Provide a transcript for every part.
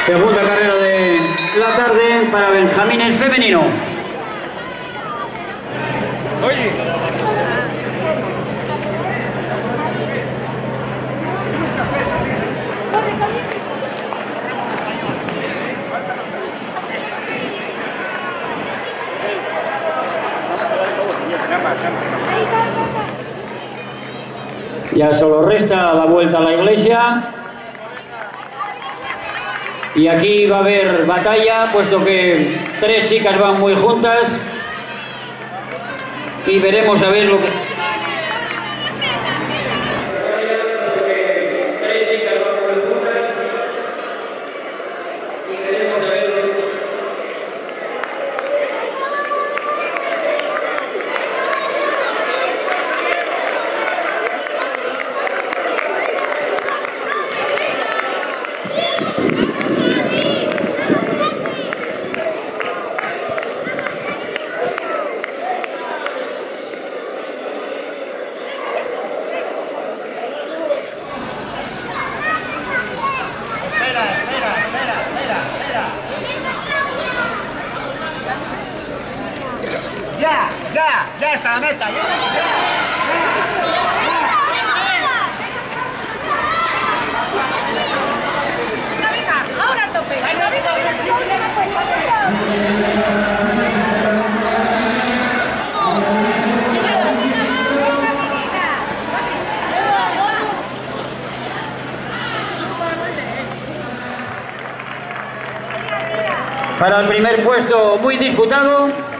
Segunda carrera de la tarde para Benjamines femenino. Oye. Ya solo resta la vuelta a la iglesia. Y aquí va a haber batalla, puesto que tres chicas van muy juntas. Y veremos a ver lo que... Ya está la meta, ya. Venga, ahora a tope. Para el primer puesto muy disputado.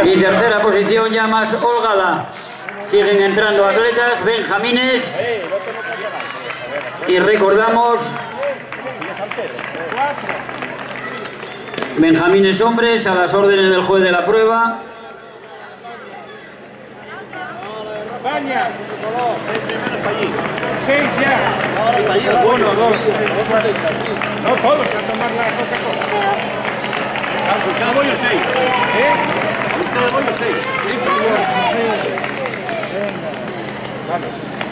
Y tercera posición ya más holgada. Siguen entrando atletas, Benjamines. Y recordamos, Benjamines hombres a las órdenes del juez de la prueba. España. 6 ya. 1, 2. No todos a tomar la Coca-Cola. Cada bollo 6. Cada bollo 6. Vale.